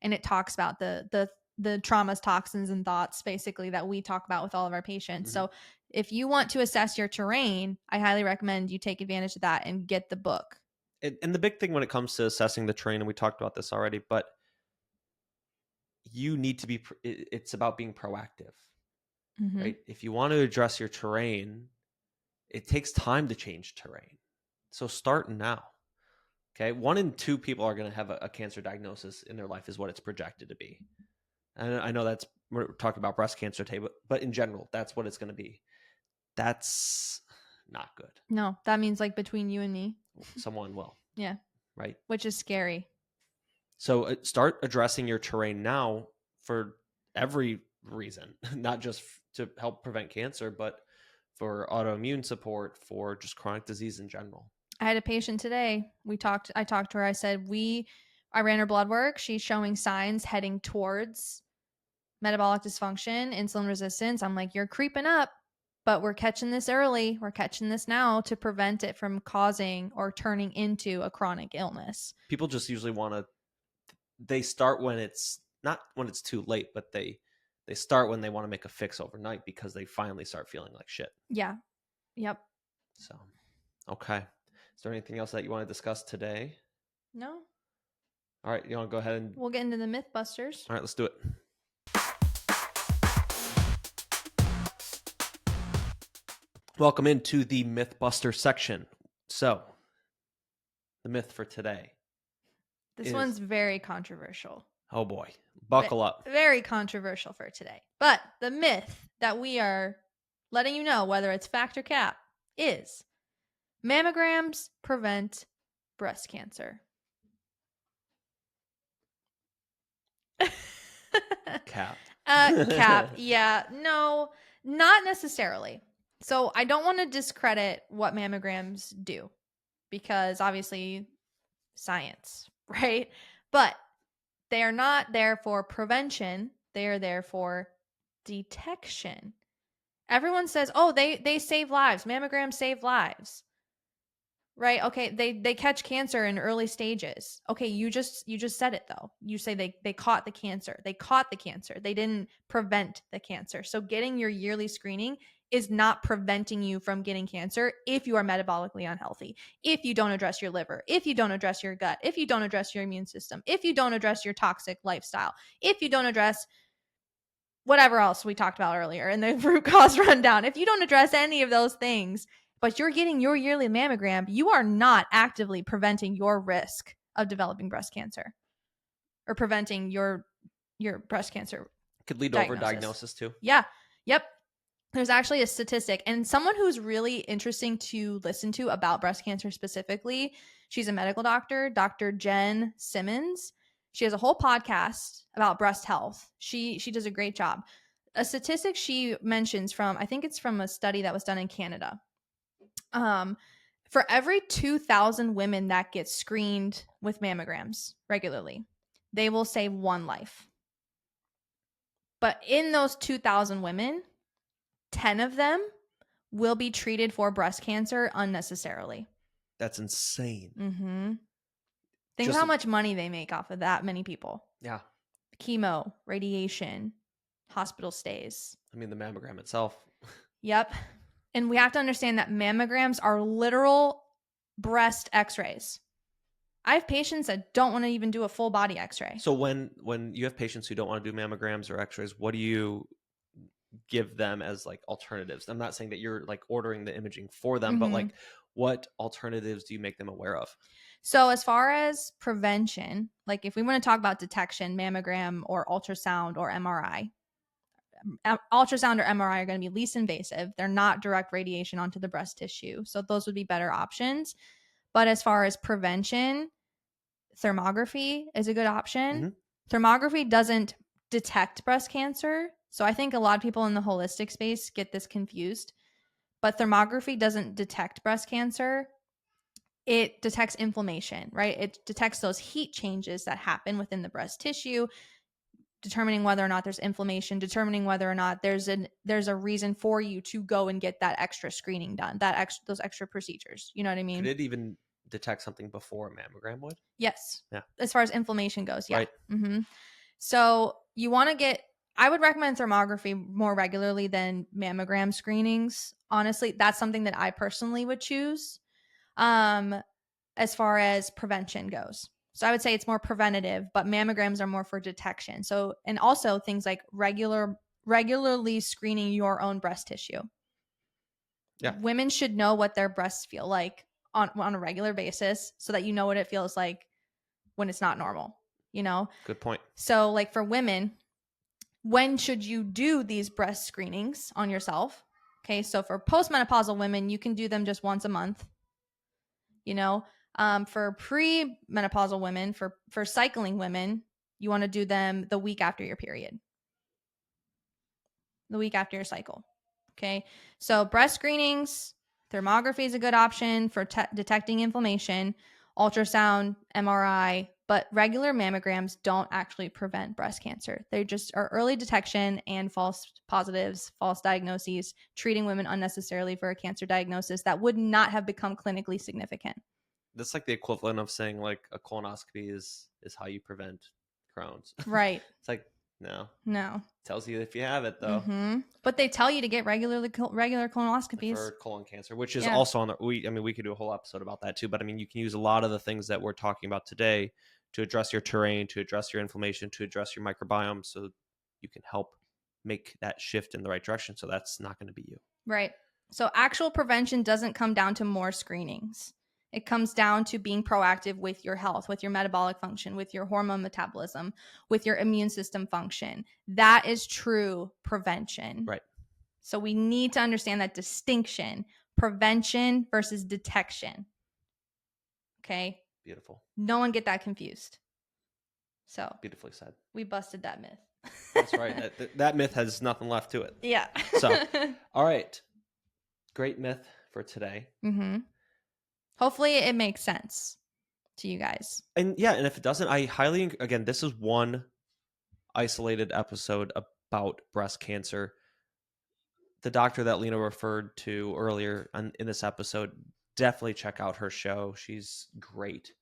and it talks about the traumas, toxins, and thoughts basically that we talk about with all of our patients. So if you want to assess your terrain, I highly recommend you take advantage of that and get the book. And the big thing when it comes to assessing the terrain, and we talked about this already, but you need to be, it's about being proactive, right? If you want to address your terrain, it takes time to change terrain. So start now. Okay. 1 in 2 people are going to have a cancer diagnosis in their life is what it's projected to be. And I know we're talking about breast cancer today, but in general, that's what it's going to be. That's not good. No, that means like between you and me. Someone will. Yeah. Right. Which is scary. So start addressing your terrain now for every reason, not just to help prevent cancer, but for autoimmune support, for just chronic disease in general. I had a patient today. I talked to her. I said, I ran her blood work. She's showing signs heading towards metabolic dysfunction, insulin resistance. I'm like, you're creeping up, but we're catching this early. We're catching this now to prevent it from causing or turning into a chronic illness. People just usually they start when it's not when it's too late, but they start when they want to make a fix overnight because they finally start feeling like shit. Yeah. Yep. So, okay. Is there anything else that you want to discuss today? No. All right. You want to go ahead and we'll get into the Mythbusters. All right, let's do it. Welcome into the Mythbuster section. So, the myth for today. This one's very controversial. Oh boy. Buckle up. Very controversial for today. But the myth that we are letting you know, whether it's fact or cap, is mammograms prevent breast cancer. Cap. Cap. Yeah. No, not necessarily. So I don't want to discredit what mammograms do because obviously science, right? But they are not there for prevention. They are there for detection. Everyone says, oh, they save lives. Mammograms save lives. Right? Okay, they catch cancer in early stages. Okay, you just said it though. You say they caught the cancer. They caught the cancer. They didn't prevent the cancer. So getting your yearly screening is not preventing you from getting cancer if you are metabolically unhealthy, if you don't address your liver, if you don't address your gut, if you don't address your immune system, if you don't address your toxic lifestyle, if you don't address whatever else we talked about earlier in the root cause rundown. If you don't address any of those things, but you're getting your yearly mammogram, you are not actively preventing your risk of developing breast cancer or preventing your breast cancer. Could lead to overdiagnosis too. Yeah. Yep. There's actually a statistic, and someone who's really interesting to listen to about breast cancer specifically, she's a medical doctor, Dr. Jen Simmons. She has a whole podcast about breast health. She does a great job. A statistic she mentions from, I think it's from a study that was done in Canada. For every 2,000 women that get screened with mammograms regularly, they will save one life. But in those 2,000 women, 10 of them will be treated for breast cancer unnecessarily. That's insane. Mm-hmm. Think of how much money they make off of that many people. Yeah. Chemo, radiation, hospital stays. I mean, the mammogram itself. Yep. And we have to understand that mammograms are literal breast x-rays. I have patients that don't want to even do a full body x-ray. So when you have patients who don't want to do mammograms or x-rays, what do you give them as like alternatives? I'm not saying that you're like ordering the imaging for them, but like what alternatives do you make them aware of? So as far as prevention, like if we want to talk about detection, mammogram or ultrasound or MRI, ultrasound or MRI are going to be least invasive. They're not direct radiation onto the breast tissue. So those would be better options. But as far as prevention, thermography is a good option. Thermography doesn't detect breast cancer. So I think a lot of people in the holistic space get this confused. But thermography doesn't detect breast cancer. It detects inflammation, right? It detects those heat changes that happen within the breast tissue, determining whether or not there's inflammation, determining whether or not there's a reason for you to go and get that extra screening done, those extra procedures. You know what I mean? Could it even detect something before a mammogram would? Yes. Yeah. As far as inflammation goes, yeah. Right. So you want to get, I would recommend thermography more regularly than mammogram screenings. Honestly, that's something that I personally would choose as far as prevention goes. So I would say it's more preventative, but mammograms are more for detection. So, and also things like regularly screening your own breast tissue. Yeah. Women should know what their breasts feel like on a regular basis so that you know what it feels like when it's not normal, you know? Good point. So, like for women, when should you do these breast screenings on yourself? Okay, so for postmenopausal women, you can do them just once a month. You know, for pre-menopausal women, for cycling women, you want to do them the week after your period, the week after your cycle. Okay, so breast screenings, thermography is a good option for detecting inflammation, ultrasound, MRI, but regular mammograms don't actually prevent breast cancer. They just are early detection and false positives, false diagnoses, treating women unnecessarily for a cancer diagnosis that would not have become clinically significant. That's like the equivalent of saying like a colonoscopy is how you prevent Crohn's. Right. It's like, no. No. Tells you if you have it though. Mm-hmm. But they tell you to get regular colonoscopies For colon cancer, which is Yeah. also on the we could do a whole episode about that too. But I mean, you can use a lot of the things that we're talking about today to address your terrain, to address your inflammation, to address your microbiome, so you can help make that shift in the right direction. So that's not going to be you. Right. So actual prevention doesn't come down to more screenings. It comes down to being proactive with your health, with your metabolic function, with your hormone metabolism, with your immune system function. That is true prevention. Right. So we need to understand that distinction, prevention versus detection. Okay. Beautiful. No one get that confused. So Beautifully said. we busted that myth. That's right. That myth has nothing left to it. Yeah. So, all right. Great myth for today. Mm-hmm. Hopefully it makes sense to you guys. And yeah, and if it doesn't, I highly, again, this is one isolated episode about breast cancer. The doctor that Lena referred to earlier in this episode, definitely check out her show. She's great.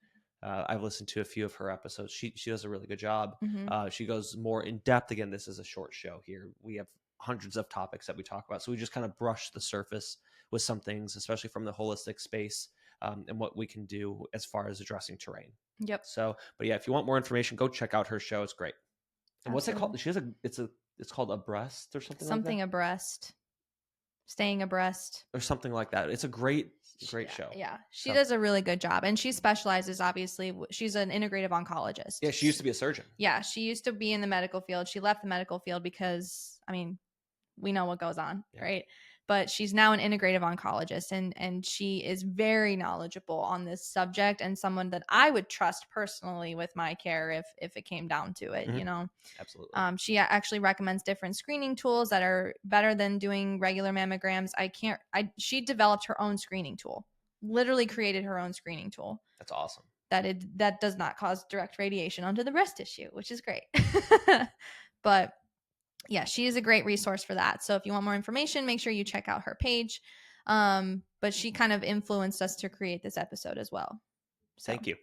I've listened to a few of her episodes. She does a really good job. Mm-hmm. She goes more in depth. Again, this is a short show here. We have hundreds of topics that we talk about. So we just kind of brush the surface with some things, especially from the holistic space, and what we can do as far as addressing terrain. Yep. So, but yeah, if you want more information, go check out her show. It's great. And what's it called? She has it's called Abreast or something like that? Abreast. Staying abreast. Or something like that. It's a great show. Yeah. She does a really good job. And she specializes, obviously, she's an integrative oncologist. Yeah, she used to be a surgeon. Yeah, she used to be in the medical field. She left the medical field because, I mean, we know what goes on, right? But she's now an integrative oncologist, and she is very knowledgeable on this subject, and someone that I would trust personally with my care if it came down to it. Mhm. You know, Absolutely. she actually recommends different screening tools that are better than doing regular mammograms. She developed her own screening tool, literally created her own screening tool. That's awesome. That does not cause direct radiation onto the breast tissue, which is great. But yeah, she is a great resource for that. So if you want more information, make sure you check out her page. But she kind of influenced us to create this episode as well. So. Thank you.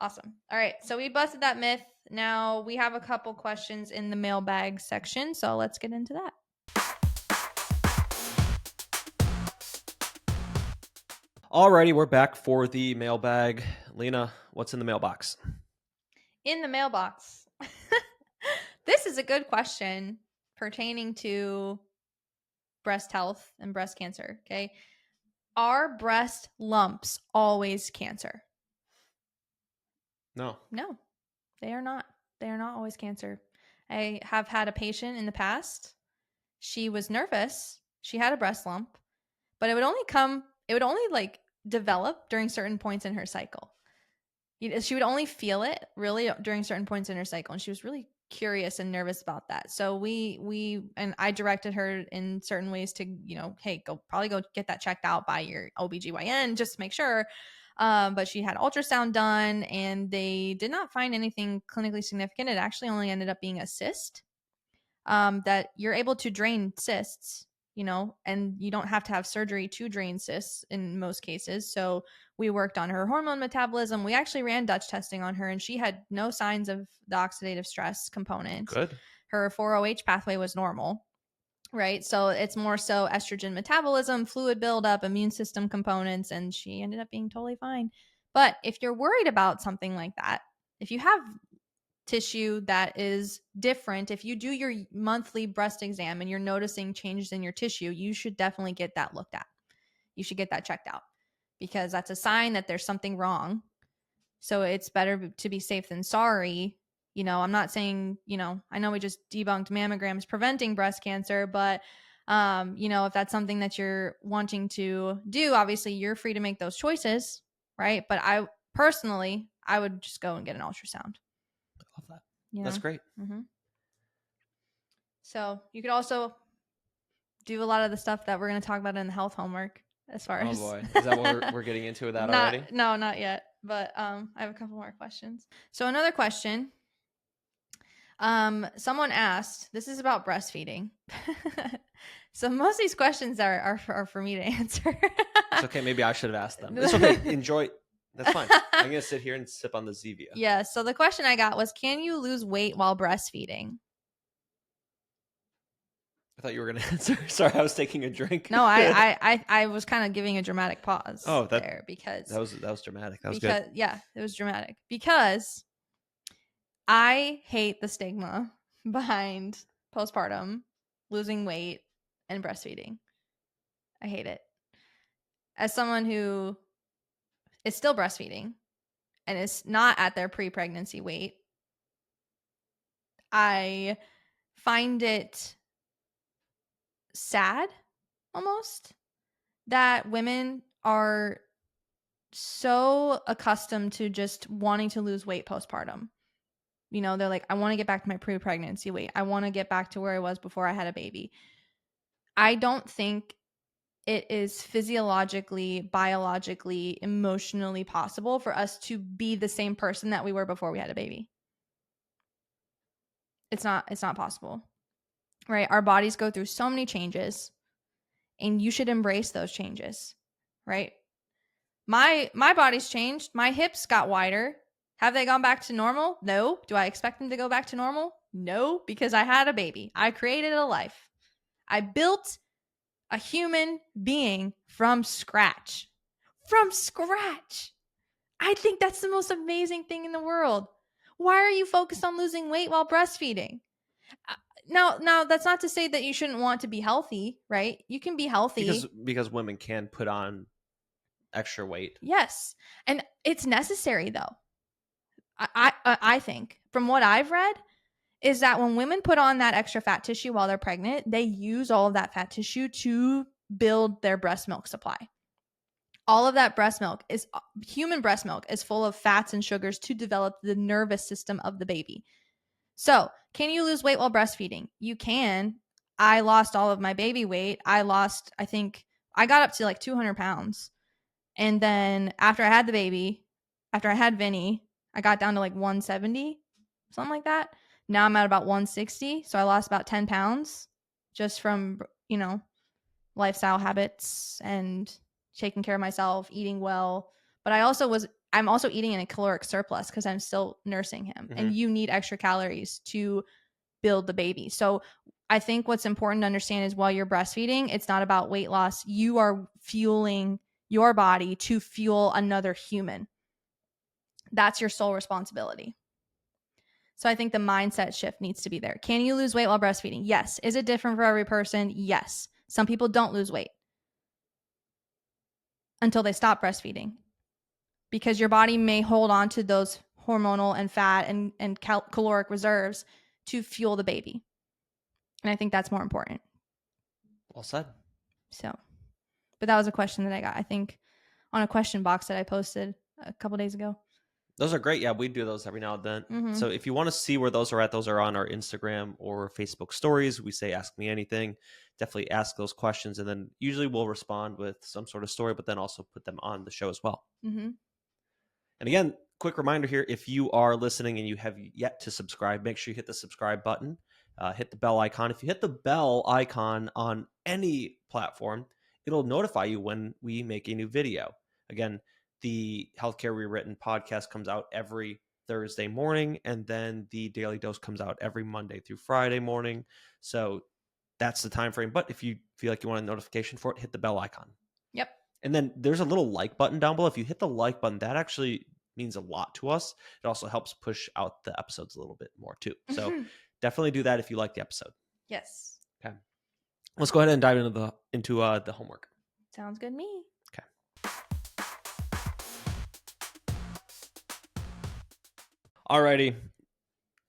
Awesome. All right. So we busted that myth. Now we have a couple questions in the mailbag section. So let's get into that. Alrighty, we're back for the mailbag. Lena, what's in the mailbox? In the mailbox. This is a good question pertaining to breast health and breast cancer. Okay. Are breast lumps always cancer? No, they are not. They are not always cancer. I have had a patient in the past. She was nervous. She had a breast lump, but it would only like develop during certain points in her cycle. She would only feel it really during certain points in her cycle. And she was really curious and nervous about that. So and I directed her in certain ways to, hey, go get that checked out by your OBGYN, just to make sure. But she had ultrasound done and they did not find anything clinically significant. It actually only ended up being a cyst, that you're able to drain cysts and you don't have to have surgery to drain cysts in most cases. So we worked on her hormone metabolism. We actually ran Dutch testing on her, and she had no signs of the oxidative stress component. Good. Her 4-OH pathway was normal, right? So it's more so estrogen metabolism, fluid buildup, immune system components, and she ended up being totally fine. But if you're worried about something like that, if you have tissue that is different, if you do your monthly breast exam and you're noticing changes in your tissue, you should definitely get that looked at. You should get that checked out, because that's a sign that there's something wrong. So it's better to be safe than sorry. I'm not saying, I know we just debunked mammograms preventing breast cancer, but if that's something that you're wanting to do, obviously you're free to make those choices, right? But I would just go and get an ultrasound. I love that. That's great. Mm-hmm. So you could also do a lot of the stuff that we're going to talk about in the health homework. As far as, boy, is that what we're getting into with that already? No, not yet. But I have a couple more questions. So another question. Someone asked. This is about breastfeeding. So most of these questions are for me to answer. It's okay. Maybe I should have asked them. It's okay. Enjoy. That's fine. I'm gonna sit here and sip on the Zevia. Yeah. So the question I got was, can you lose weight while breastfeeding? I thought you were going to answer. Sorry, I was taking a drink. No, I was kind of giving a dramatic pause. There because that was dramatic. That was good. Yeah, it was dramatic because I hate the stigma behind postpartum, losing weight, and breastfeeding. I hate it. As someone who is still breastfeeding and is not at their pre-pregnancy weight, I find it sad almost that women are so accustomed to just wanting to lose weight postpartum. They're like, I want to get back to my pre-pregnancy weight. I want to get back to where I was before I had a baby. I don't think it is physiologically, biologically, emotionally possible for us to be the same person that we were before we had a baby. It's not possible, right? Our bodies go through so many changes, and you should embrace those changes, right? My body's changed. My hips got wider. Have they gone back to normal? No. Do I expect them to go back to normal? No, because I had a baby. I created a life. I built a human being from scratch. From scratch. I think that's the most amazing thing in the world. Why are you focused on losing weight while breastfeeding? Now that's not to say that you shouldn't want to be healthy, right? You can be healthy. Because women can put on extra weight. Yes. And it's necessary though. I think from what I've read is that when women put on that extra fat tissue while they're pregnant, they use all of that fat tissue to build their breast milk supply. All of that human breast milk is full of fats and sugars to develop the nervous system of the baby. So can you lose weight while breastfeeding? You can. I lost all of my baby weight. I got up to like 200 pounds. And then after I had the baby, after I had Vinny, I got down to like 170, something like that. Now I'm at about 160. So I lost about 10 pounds just from, lifestyle habits and taking care of myself, eating well. But I'm also eating in a caloric surplus because I'm still nursing him. Mm-hmm. And you need extra calories to build the baby. So I think what's important to understand is while you're breastfeeding, it's not about weight loss. You are fueling your body to fuel another human. That's your sole responsibility. So I think the mindset shift needs to be there. Can you lose weight while breastfeeding? Yes. Is it different for every person? Yes. Some people don't lose weight until they stop breastfeeding because your body may hold on to those hormonal and fat and caloric reserves to fuel the baby. And I think that's more important. Well said. So, but that was a question that I got, I think, on a question box that I posted a couple days ago. Those are great. Yeah, we do those every now and then. Mm-hmm. So if you want to see where those are at, those are on our Instagram or Facebook stories. We say, ask me anything. Definitely ask those questions. And then usually we'll respond with some sort of story, but then also put them on the show as well. Mm-hmm. And again, quick reminder here, if you are listening and you have yet to subscribe, make sure you hit the subscribe button. hit the bell icon. If you hit the bell icon on any platform, it'll notify you when we make a new video. Again, the Healthcare Rewritten podcast comes out every Thursday morning, and then the Daily Dose comes out every Monday through Friday morning. So that's the time frame. But if you feel like you want a notification for it, hit the bell icon. Yep. And then there's a little like button down below. If you hit the like button, that actually means a lot to us. It also helps push out the episodes a little bit more too. So definitely do that if you like the episode. Yes. Okay. Let's go ahead and dive into the homework. Sounds good to me. Okay. Alrighty.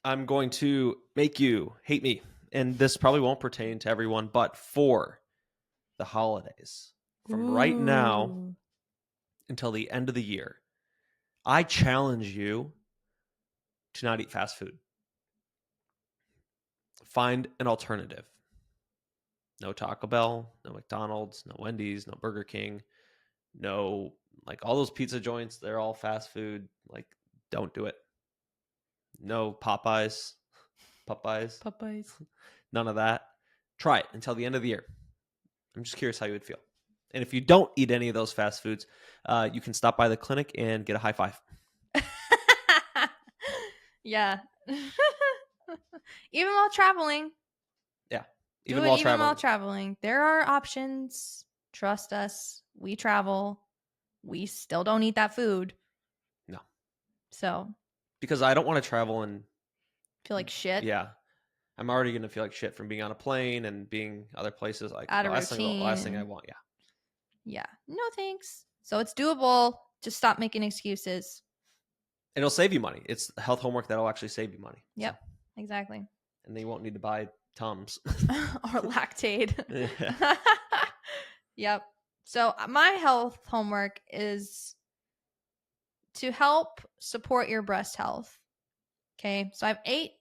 I'm going to make you hate me. And this probably won't pertain to everyone, but for the holidays, from right now until the end of the year, I challenge you to not eat fast food. Find an alternative. No Taco Bell, no McDonald's, no Wendy's, no Burger King, no, like all those pizza joints, they're all fast food. Like, don't do it. No Popeyes. None of that. Try it until the end of the year. I'm just curious how you would feel. And if you don't eat any of those fast foods, you can stop by the clinic and get a high five. Yeah. Even while traveling. Yeah. Even while traveling. There are options. Trust us. We travel. We still don't eat that food. No. So. Because I don't want to travel and feel like shit. Yeah. I'm already going to feel like shit from being on a plane and being other places. Like out of last routine. thing I want. Yeah. Yeah. No thanks. So it's doable. Just stop making excuses. It'll save you money. It's health homework that'll actually save you money. Yep. So. Exactly. And then you won't need to buy Tums. or Lactaid. Yeah. Yep. So my health homework is to help support your breast health. Okay. So I have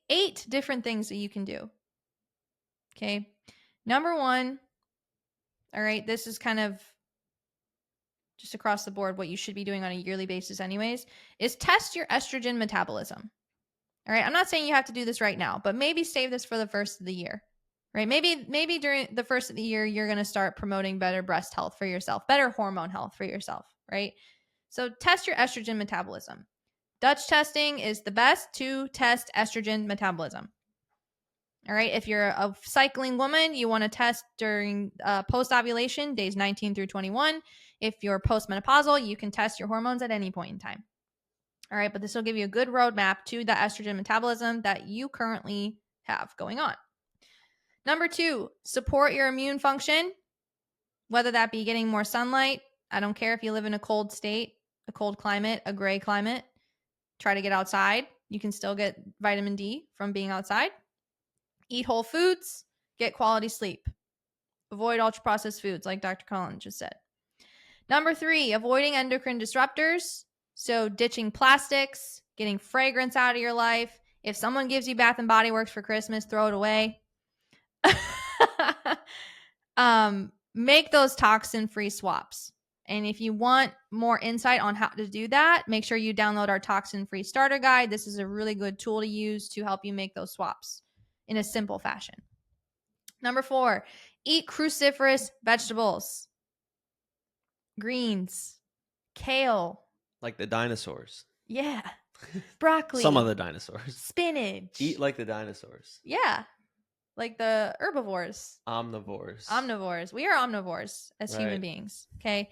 eight different things that you can do. Okay. Number one. All right. This is kind of just across the board what you should be doing on a yearly basis anyways, is test your estrogen metabolism. All right. I'm not saying you have to do this right now, but maybe save this for the first of the year, right? Maybe during the first of the year, you're going to start promoting better breast health for yourself, better hormone health for yourself, right? So test your estrogen metabolism. Dutch testing is the best to test estrogen metabolism. All right. If you're a cycling woman, you want to test during post-ovulation, days 19 through 21. If you're postmenopausal, you can test your hormones at any point in time. All right. But this will give you a good roadmap to the estrogen metabolism that you currently have going on. Number two, support your immune function, whether that be getting more sunlight. I don't care if you live in a cold state, a cold climate, a gray climate. Try to get outside. You can still get vitamin D from being outside. Eat whole foods. Get quality sleep. Avoid ultra-processed foods, like Dr. Collin just said. Number three, avoiding endocrine disruptors. So ditching plastics, getting fragrance out of your life. If someone gives you Bath and Body Works for Christmas, throw it away. Make those toxin-free swaps. And if you want more insight on how to do that, make sure you download our toxin-free starter guide. This is a really good tool to use to help you make those swaps in a simple fashion. Number four, eat cruciferous vegetables. Greens, kale. Like the dinosaurs. Yeah. Broccoli. Some of the dinosaurs. Spinach. Eat like the dinosaurs. Yeah. Like the herbivores. Omnivores. We are omnivores as human beings. Okay.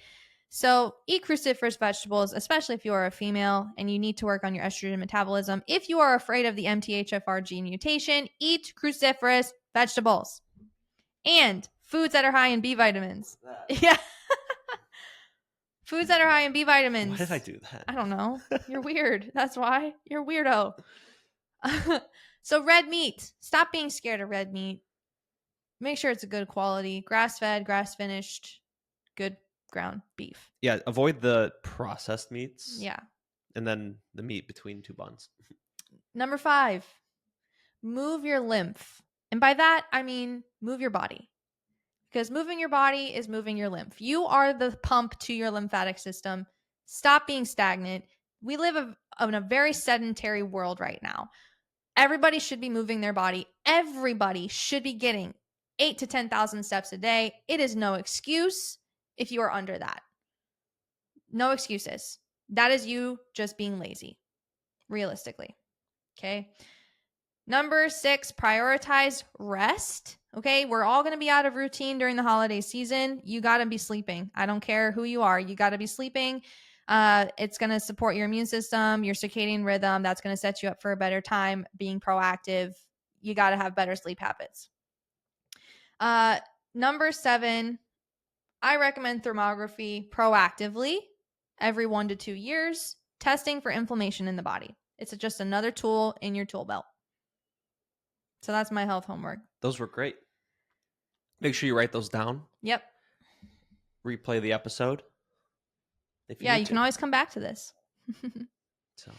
So eat cruciferous vegetables, especially if you are a female and you need to work on your estrogen metabolism. If you are afraid of the MTHFR gene mutation, eat cruciferous vegetables and foods that are high in B vitamins. Yeah. Foods that are high in B vitamins. Why did I do that? I don't know. You're weird. That's why. You're a weirdo. So red meat. Stop being scared of red meat. Make sure it's a good quality. Grass-fed, grass-finished, good ground beef. Yeah, avoid the processed meats. Yeah. And then the meat between two buns. Number five, move your lymph. And by that, I mean move your body. Because moving your body is moving your lymph. You are the pump to your lymphatic system. Stop being stagnant. We live in a very sedentary world right now. Everybody should be moving their body. Everybody should be getting 8 to 10,000 steps a day. It is no excuse if you are under that. No excuses. That is you just being lazy, realistically. Okay. Number 6, prioritize rest. Okay. We're all going to be out of routine during the holiday season. You got to be sleeping. I don't care who you are. You got to be sleeping. It's going to support your immune system, your circadian rhythm. That's going to set you up for a better time being proactive. You got to have better sleep habits. Number 7, I recommend thermography proactively every 1 to 2 years, testing for inflammation in the body. It's just another tool in your tool belt. So that's my health homework. Those were great. Make sure you write those down. Yep. Replay the episode. If you can always come back to this. So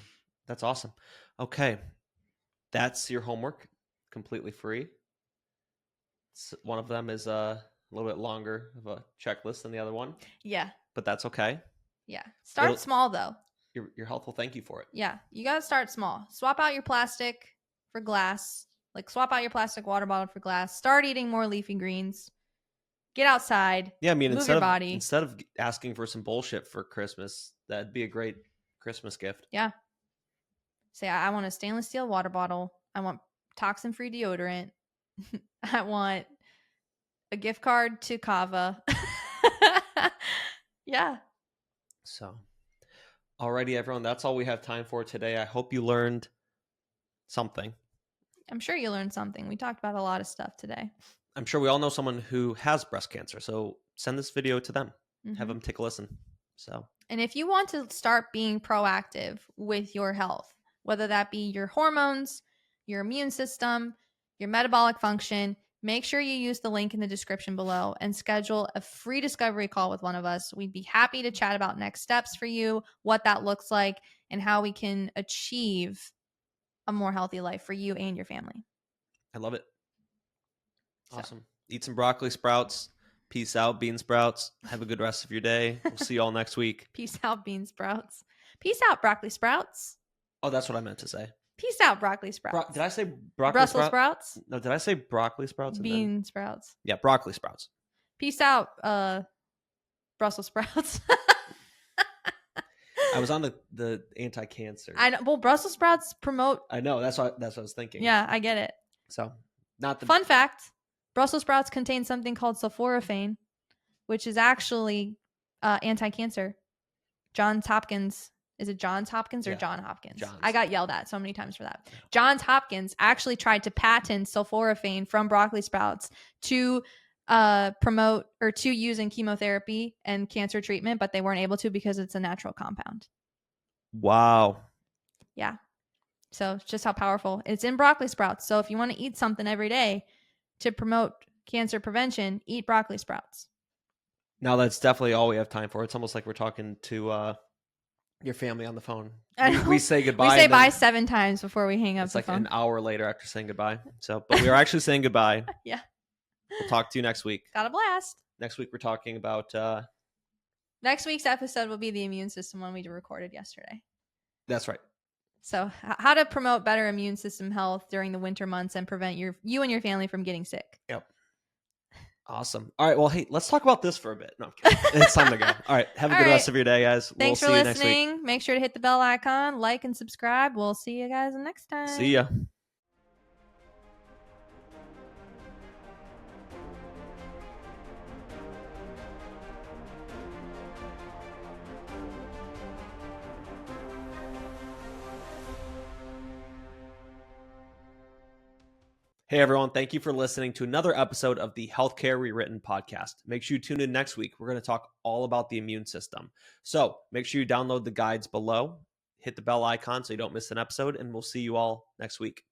that's awesome. Okay. That's your homework. Completely free. One of them is a little bit longer of a checklist than the other one. Yeah. But that's okay. Yeah. Start small, though. Your health will thank you for it. Yeah. You got to start small. Swap out your plastic for glass. Like, swap out your plastic water bottle for glass. Start eating more leafy greens. Get outside. Yeah, I mean, move your body. Instead of asking for some bullshit for Christmas, that'd be a great Christmas gift. Yeah. Say, I want a stainless steel water bottle. I want toxin-free deodorant. I want a gift card to Kava. Yeah. So, alrighty, everyone. That's all we have time for today. I hope you learned something. I'm sure you learned something. We talked about a lot of stuff today. I'm sure we all know someone who has breast cancer. So send this video to them. Mm-hmm. Have them take a listen. And if you want to start being proactive with your health, whether that be your hormones, your immune system, your metabolic function, make sure you use the link in the description below and schedule a free discovery call with one of us. We'd be happy to chat about next steps for you, what that looks like, and how we can achieve a more healthy life for you and your family. I love it. Awesome. Eat some broccoli sprouts. Peace out, bean sprouts. Have a good rest of your day. We'll see you all next week. Peace out, bean sprouts. Peace out, broccoli sprouts. Oh, that's what I meant to say. Peace out, broccoli sprouts. Did I say broccoli Brussels sprouts? No, did I say broccoli sprouts? Bean sprouts. Yeah, broccoli sprouts. Peace out, Brussels sprouts. I was on the anti-cancer. I know. Well, Brussels sprouts promote. I know. That's what I was thinking. Yeah, I get it. So, not the fun fact: Brussels sprouts contain something called sulforaphane, which is actually anti-cancer. Johns Hopkins. Is it Johns Hopkins or John Hopkins? Johns. I got yelled at so many times for that. Johns Hopkins actually tried to patent sulforaphane from broccoli sprouts to promote or to use in chemotherapy and cancer treatment, but they weren't able to because it's a natural compound. Wow. Yeah. So it's just how powerful. It's in broccoli sprouts. So if you want to eat something every day to promote cancer prevention, eat broccoli sprouts. Now that's definitely all we have time for. It's almost like we're talking to your family on the phone. We say goodbye. We say bye 7 times before we hang up the phone. It's like an hour later after saying goodbye. So, but we are actually saying goodbye. Yeah. We'll talk to you next week. Got a blast. Next week we're talking about next week's episode will be the immune system one we recorded yesterday. That's right. So how to promote better immune system health during the winter months and prevent you and your family from getting sick. Yep. Awesome. All right. Well, hey, let's talk about this for a bit. No, I'm kidding. It's time to go. All right. Have a good rest of your day, guys. Thanks for listening. Make sure to hit the bell icon, like, and subscribe. We'll see you guys next time. See ya. Hey everyone, thank you for listening to another episode of the Healthcare Rewritten podcast. Make sure you tune in next week. We're going to talk all about the immune system. So make sure you download the guides below, hit the bell icon so you don't miss an episode, and we'll see you all next week.